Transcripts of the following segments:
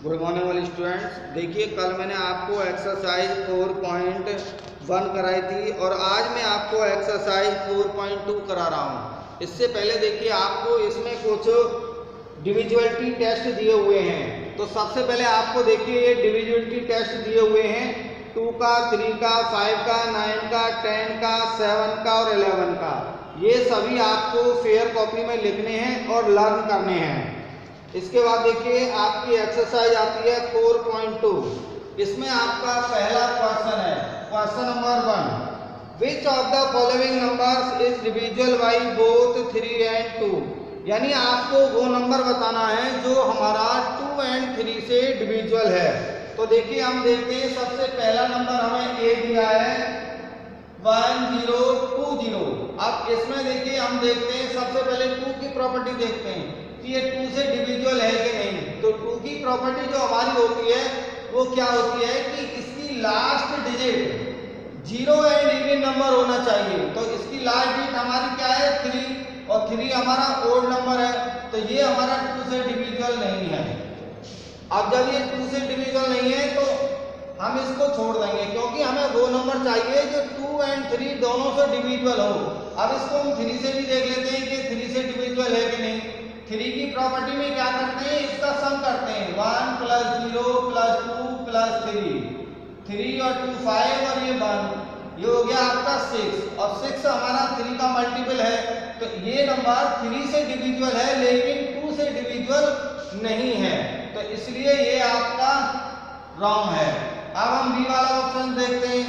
Good morning वाले students. देखिए, कल मैंने आपको एक्सरसाइज 4.1 कराई थी और आज मैं आपको एक्सरसाइज 4.2 करा रहा हूँ। इससे पहले देखिए, आपको इसमें कुछ डिविजुअलिटी टेस्ट दिए हुए हैं। तो सबसे पहले आपको देखिए ये डिविजुअलिटी टेस्ट दिए हुए हैं 2 का, 3 का, 5 का, 9 का, 10 का, 7 का और 11 का। ये सभी आपको फेयर कॉपी में लिखने हैं और लर्न करने हैं। इसके बाद देखिए आपकी एक्सरसाइज आती है 4.2। इसमें आपका पहला क्वेश्चन है, question number 1, which of the following numbers is divisible by both 3 and 2। यानी आपको वो नंबर बताना है जो हमारा 2 एंड 3 से डिविजिबल है। तो देखिए हम देखते हैं, सबसे पहला नंबर हमें ए दिया है 1020। अब इसमें देखिए हम देखते हैं, सबसे पहले 2 की प्रॉपर्टी देखते हैं कि ये 2 से डिविजिबल है कि नहीं। तो 2 की प्रॉपर्टी जो हमारी होती है वो क्या होती है कि इसकी last digit 0 and even number होना चाहिए। तो इसकी लास्ट डिजिट हमारी क्या है 3 और 3 हमारा ओड नंबर है, तो ये हमारा 2 से डिविजिबल नहीं है। अब जब ये 2 से डिविजिबल नहीं है तो हम इसको छोड़ देंगे, क्योंकि हमें वो नंबर चाहिए जो 2 एंड 3 दोनों से डिविजिबल हो। अब इसको हम 3 से भी देख लेते हैं कि 3 से डिविजिबल है कि नहीं। 3 की प्रॉपर्टी में क्या करते हैं, इसका सम करते हैं, 1 + 0 + 2 + 3, 3 और 2 5 और ये 1, ये हो गया आपका 6 और 6 हमारा 3 का मल्टीपल है। तो ये नंबर 3 से डिविजिबल है लेकिन 2 से डिविजिबल नहीं है, तो इसलिए ये आपका रॉन्ग है। अब हम बी वाला ऑप्शन देखते हैं।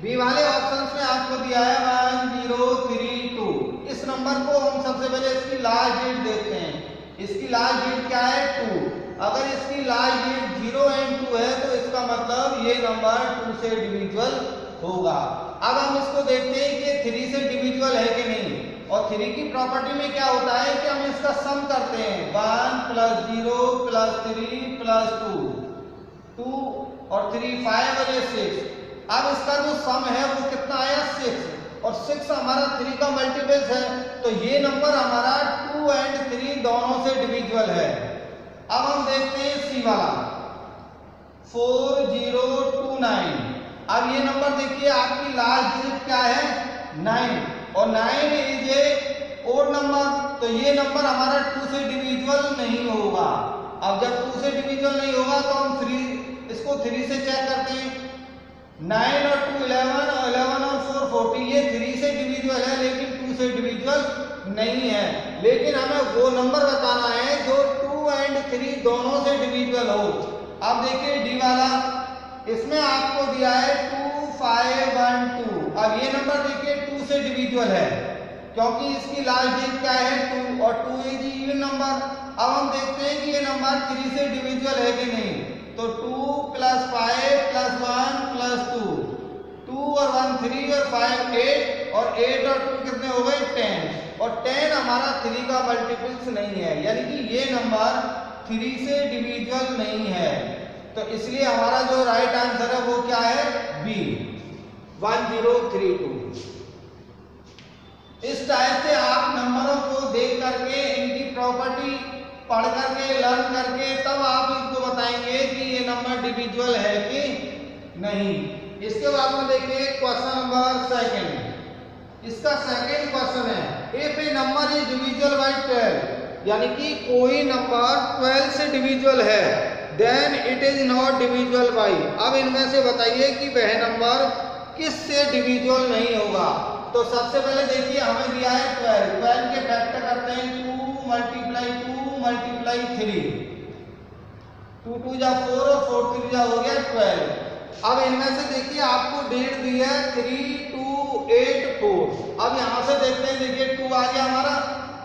बी वाले ऑप्शन में आपको दिया है 1032। इस नंबर को हम सबसे पहले इसकी लास्ट डिजिट देखते हैं। इसकी लास्ट डिजिट क्या है 2। अगर इसकी लास्ट डिजिट 0 एंड 2 है तो इसका मतलब ये नंबर 2 से डिविजिबल होगा। अब हम इसको देखते हैं कि 3 से डिविजिबल है कि नहीं। और 3 की प्रॉपर्टी में क्या होता है कि हम इसका सम करते हैं, 1 + 0 + 3 + 2 और 3 5 और ये 6। अब इसका जो सम है वो कितना आया 6 और 6 हमारा 3 का मल्टीपल्स है, तो ये नंबर हमारा 2 एंड 3 दोनों से डिविजिबल है। अब हम देखते हैं सी वाला 4029। अब ये नंबर देखिए आपकी लास्ट डिजिट क्या है 9 और 9 इज ए ओड नंबर, तो ये नंबर हमारा 2 से डिविजिबल नहीं होगा। अब जब 2 से डिविजिबल नहीं होगा तो हम इसको 3 से चेक करते हैं। 9 और 2 11 और 11 और 4 40, ये 3 से डिविजिबल है लेकिन 2 से डिविजिबल नहीं है। लेकिन हमें वो नंबर बताना है जो 2 एंड 3 दोनों से डिविजिबल हो। अब देखिए डी वाला, इसमें आपको दिया है 2512। अब ये नंबर देखिए 2 से डिविजिबल है क्योंकि इसकी लास्ट डिजिट क्या है 2 और 2 इज इवन नंबर। अब हम देखते हैं कि ये नंबर 3 से डिविजिबल है कि नहीं। तो 2 + 5 + 1 + 2, 2 और 1 3 और 5 8 और 8 और 2 कितने हो गए 10 और 10 हमारा 3 का मल्टीपल्स नहीं है, यानी कि ये नंबर 3 से डिविजिबल नहीं है। तो इसलिए हमारा जो राइट आंसर है वो क्या है बी 1032। इस टाइप से आप नंबरों को देख करके इनकी प्रॉपर्टी पढ़ करके लर्न करके तब आप इनको बताएंगे कि ये नंबर डिविजिबल है कि नहीं। इसके बाद में देखिए क्वेश्चन नंबर 2। इसका सेकंड क्वेश्चन है, if a number is divisible by 12, यानी कि कोई नंबर 12 से डिविजिबल है, then it is not divisible by. अब इनमें से बताइए कि वह नंबर किस से डिविजिबल नहीं होगा। तो सबसे पहले देखिए हमें दिया है 12 के फैक्टर करते हैं, 2 × 2 × 3, 2 2 जा 4 और 4 3 जा हो गया 12। अब इनमें से देखिए आपको डेट दी है 3284। अब यहाँ से देखते हैं, देखिए 2 आ गया हमारा,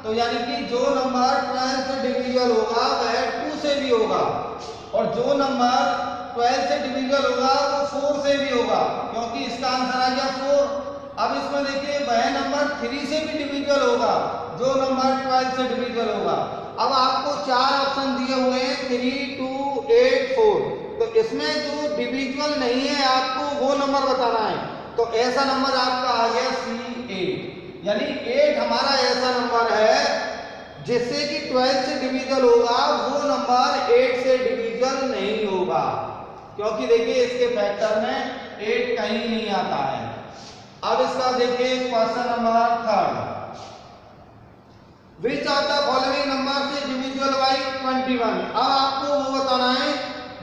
तो यानी कि जो नंबर 12 से डिविजिबल होगा वह 2 से भी होगा और जो नंबर 12 से डिविजिबल होगा वो 4 से भी होगा, क्योंकि इसका आंसर आ गया 4। अब इसमें देखिए वह नंबर 3 से भी डिविजिबल होगा जो नंबर 12 से डिविजिबल होगा। अब आपको 4 ऑप्शन दिए हुए हैं 3 2 8 4, तो इसमें जो डिविजिबल नहीं है आपको वो नंबर बताना है। तो ऐसा नंबर आपका आ गया C8, यानी 8 हमारा ऐसा नंबर है जिससे कि 12 से डिविजिबल होगा, वो नंबर 8 से डिविजिबल डिविजुअल नहीं होगा, क्योंकि देखिए इसके फैक्टर में 8 कहीं नहीं आता है। अब इसका देखिए question number 3, which of the following number से डिविजुअल बाई 21। अब आपको वो बताना है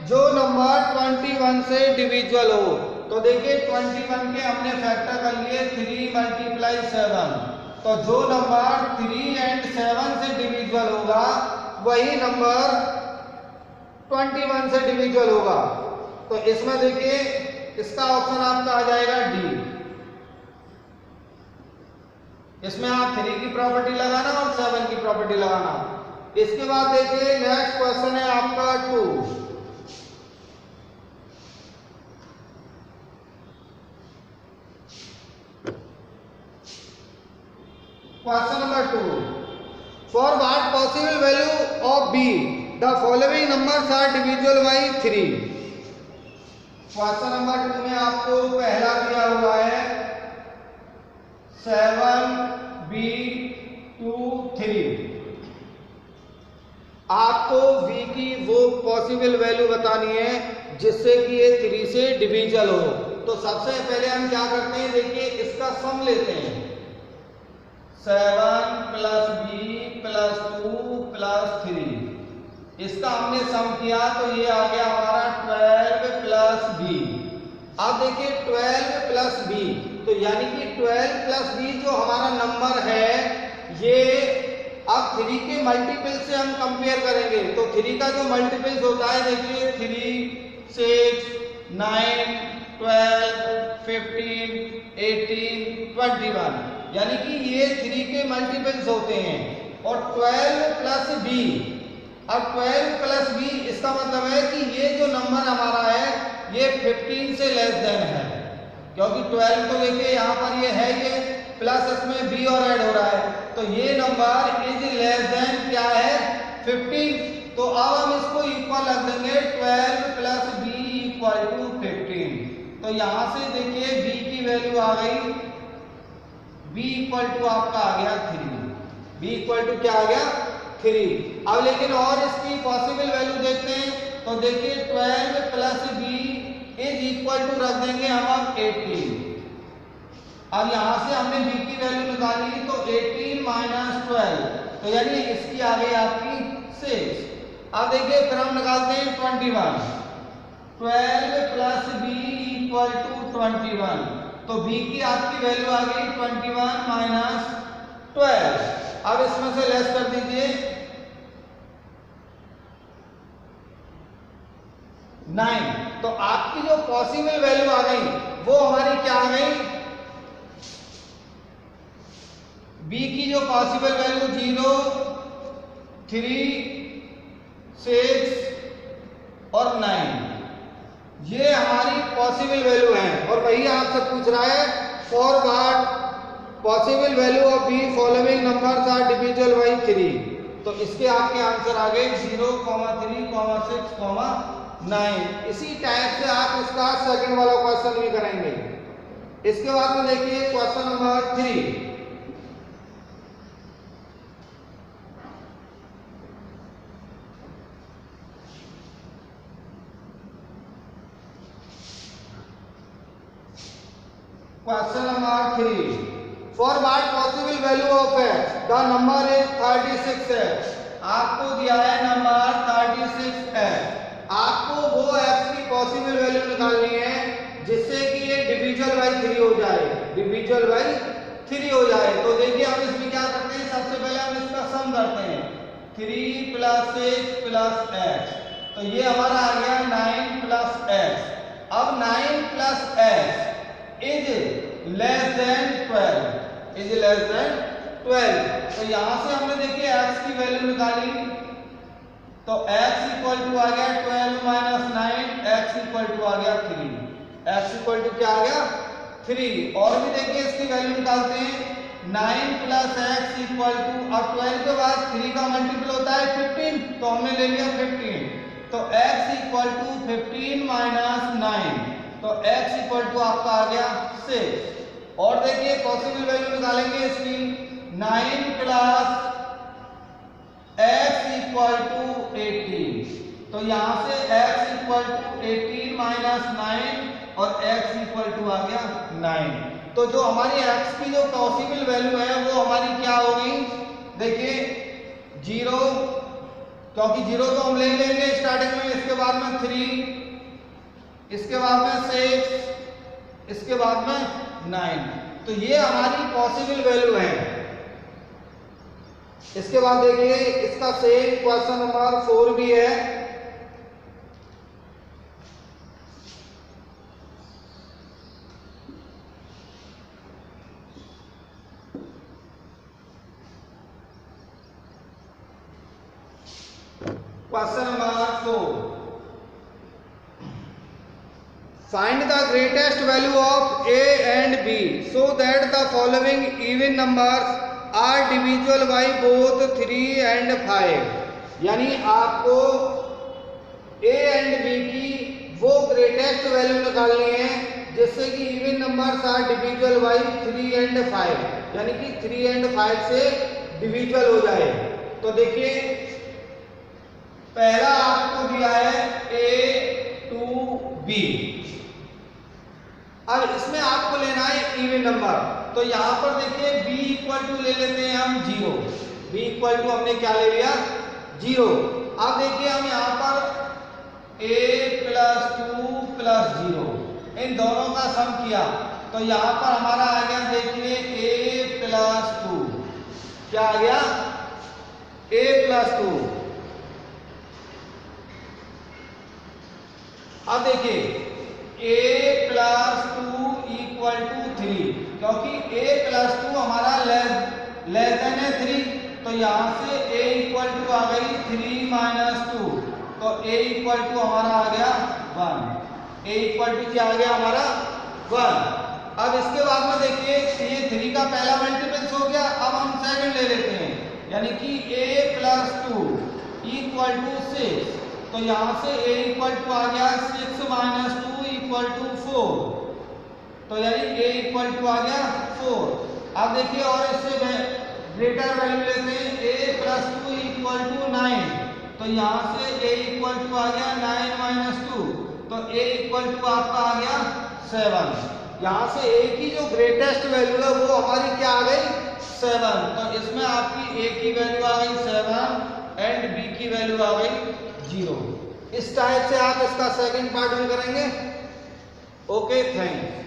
जो नंबर 21 से डिविजुअल हो। तो देखिए 21 के हमने फैक्टर कर लिए 3 मल्टीप्लाई 7, तो जो नंबर 3 and 7 से डिविजुअल होगा वही नंबर 21 से डिविजुअल होगा। तो इसमें देखिए इसका ऑप्शन आपका आ जाएगा डी। इसमें आप 3 की प्रॉपर्टी लगाना और 7 की प्रॉपर्टी लगाना। इसके बाद देखिए नेक्स्ट क्वेश्चन है आपका 2। Question number 2, for what possible value of b the following numbers are divisible by 3। Question number 2 में आपको पहला दिया हुआ है 7 b 2 3। आपको v की वो पॉसिबल वैल्यू बतानी है जिससे कि ये 3 से डिविजुअल हो। तो सबसे पहले हम क्या करते हैं, देखिए इसका सम लेते हैं। 7 प्लस b प्लस 2 प्लस 3, इसका हमने सम किया तो ये आ गया हमारा 12 प्लस b। अब देखिए 12 प्लस b, तो यानी कि 12 प्लस b जो हमारा नंबर है ये अब 3 के मल्टीपल से हम कंपेयर करेंगे। तो 3 का जो मल्टीपल्स होता है देखिए 3, 6, 9, 12, 15, 18, 21, यानी कि ये 3 के मल्टीपल्स होते हैं। और 12 प्लस b, अब 12 प्लस b इसका मतलब है कि ये जो नंबर हमारा है ये 15 से लेस देन है, क्योंकि 12 तो देखिए यहाँ पर ये है ये प्लस इसमें b और ऐड हो रहा है, तो ये नंबर इज लेस देन क्या है 15। तो अब हम इसको इक्वल रख देंगे 12 प्लस b इक्वल टू 15। तो यहाँ से देखिए b की वैल्यू आ गई, b इक्वल टू आपका आ गया 3। b इक्वल टू क्या आ गया 3। अब लेकिन और इसकी पॉसिबल वैल्यू देखते हैं। तो देखिए 12 plus b is equal to रख देंगे हम अब 18। अब यहां से हमने b की वैल्यू निकाली तो 18 माइनस 12, तो यानी इसकी आ गई आपकी 6। अब देखिए फिर हम निकालते हैं 21। 12 प्लस b इक्वल टू 21, तो b की आपकी वैल्यू आ गई 21 माइनस 12। अब इसमें से लेस कर दीजिए 9, तो आपकी जो पॉसिबल वैल्यू आ गई वो हमारी क्या आ गई, b की जो पॉसिबल वैल्यू 0, 3, 6 और 9, ये हमारी पॉसिबल वैल्यू है। और वही आपसे पूछ रहा है for what possible value of b following numbers are divisible by 3। तो इसके आपके आंसर आ गए 0, 3, 6, 9। इसी टाइप से आप इसका सेकंड वाला क्वेश्चन भी करेंगे। इसके बाद में देखिए question number 3। Question number 3, for what possible value of x the number is 36x। आपको दिया है नंबर 36x। आपको वो x की पॉसिबल वैल्यू निकालनी है जिससे कि ये डिविजिबल बाई 3 हो जाए, डिविजिबल बाई 3 हो जाए। तो देखिए हम इसमें क्या करते हैं, सबसे पहले हम इसका सम करते हैं 3 प्लस 6 प्लस x, तो ये हमारा आ गया 9 प्लस x। अब 9 plus x is less than 12, is less than 12। तो यहां से हमने देखिए x की वैल्यू निकाली, तो x इक्वल टू आ गया 12 माइनस 9, x इक्वल टू आ गया 3। x इक्वल टू क्या आ गया 3। और भी देखिए इसकी वैल्यू निकालते हैं 9 प्लस x इक्वल टू, अब 12 के बाद 3 का मल्टीपल होता है 15, तो हमने ले लिया 15। तो x इक्वल टू 15 माइनस 9, तो x इक्वल टू आपका आ गया 6। और देखिए पॉसिबल वैल्यू निकालेंगे इसकी 9 प्लस x इक्वल टू 18, तो यहाँ से x इक्वल टू 18 माइनस 9 और x इक्वल टू आ गया 9। तो जो हमारी x की जो पॉसिबल वैल्यू है वो हमारी क्या होगी, देखिए 0, क्योंकि 0 तो हम ले लेंगे स्टार्टिंग में, इसके बाद में 3, इसके बाद में 6, इसके बाद में 9। तो ये हमारी पॉसिबल वैल्यू है। इसके बाद देखिए इसका सेम क्वेश्चन नंबर 4 भी है। Question number 4, find the greatest value of a and b so that the following even numbers are divisible by both 3 and 5। यानी आपको a and b की वो ग्रेटेस्ट वैल्यू निकालनी है जिससे कि even numbers are divisible by 3 and 5, यानी कि 3 and 5 से डिविजिबल हो जाए। तो देखिए पहला आपको दिया है a to b, अब इसमें आपको लेना है इवन नंबर। तो यहाँ पर देखिए b इक्वल टू ले लेते हैं हम 0, b इक्वल टू हमने क्या ले लिया 0। अब देखिए हम यहाँ पर a प्लस 2 प्लस 0 इन दोनों का सम किया तो यहाँ पर हमारा आ गया, देखिए a प्लस 2, क्या आ गया a प्लस 2। अब देखिए a प्लस 2 इक्वल टू 3, क्योंकि a प्लस 2 हमारा लेस देन है 3, तो यहाँ से a इक्वल टू आ गई 3 माइनस 2, तो a इक्वल टू हमारा आ गया 1। a इक्वल टू क्या आ गया हमारा 1। अब इसके बाद में देखिए ये 3 का पहला मल्टीपल्स हो गया, अब हम सेकंड ले लेते हैं, यानी कि a प्लस 2 इक्वल टू 6, तो यहाँ से a इक्वल टू आ गया 6 माइनस 2 इक्वल टू 4, तो यानी a इक्वल टू आ गया 4। अब देखिए और इससे ग्रेटर वैल्यू लेते हैं, a प्लस 2 इक्वल टू 9, तो यहाँ से a इक्वल टू आ गया 9 माइनस 2, तो a इक्वल टू आपका आ गया 7। यहाँ से a की जो ग्रेटेस्ट वैल्यू है वो हमारी क्या आ गई 7, तो इसमें आपकी a की वैल्यू आ गई 7 एंड b की वैल्यू आ गई 0। इस टाइप से आप इसका सेकंड पार्ट भी करेंगे। Okay, thanks.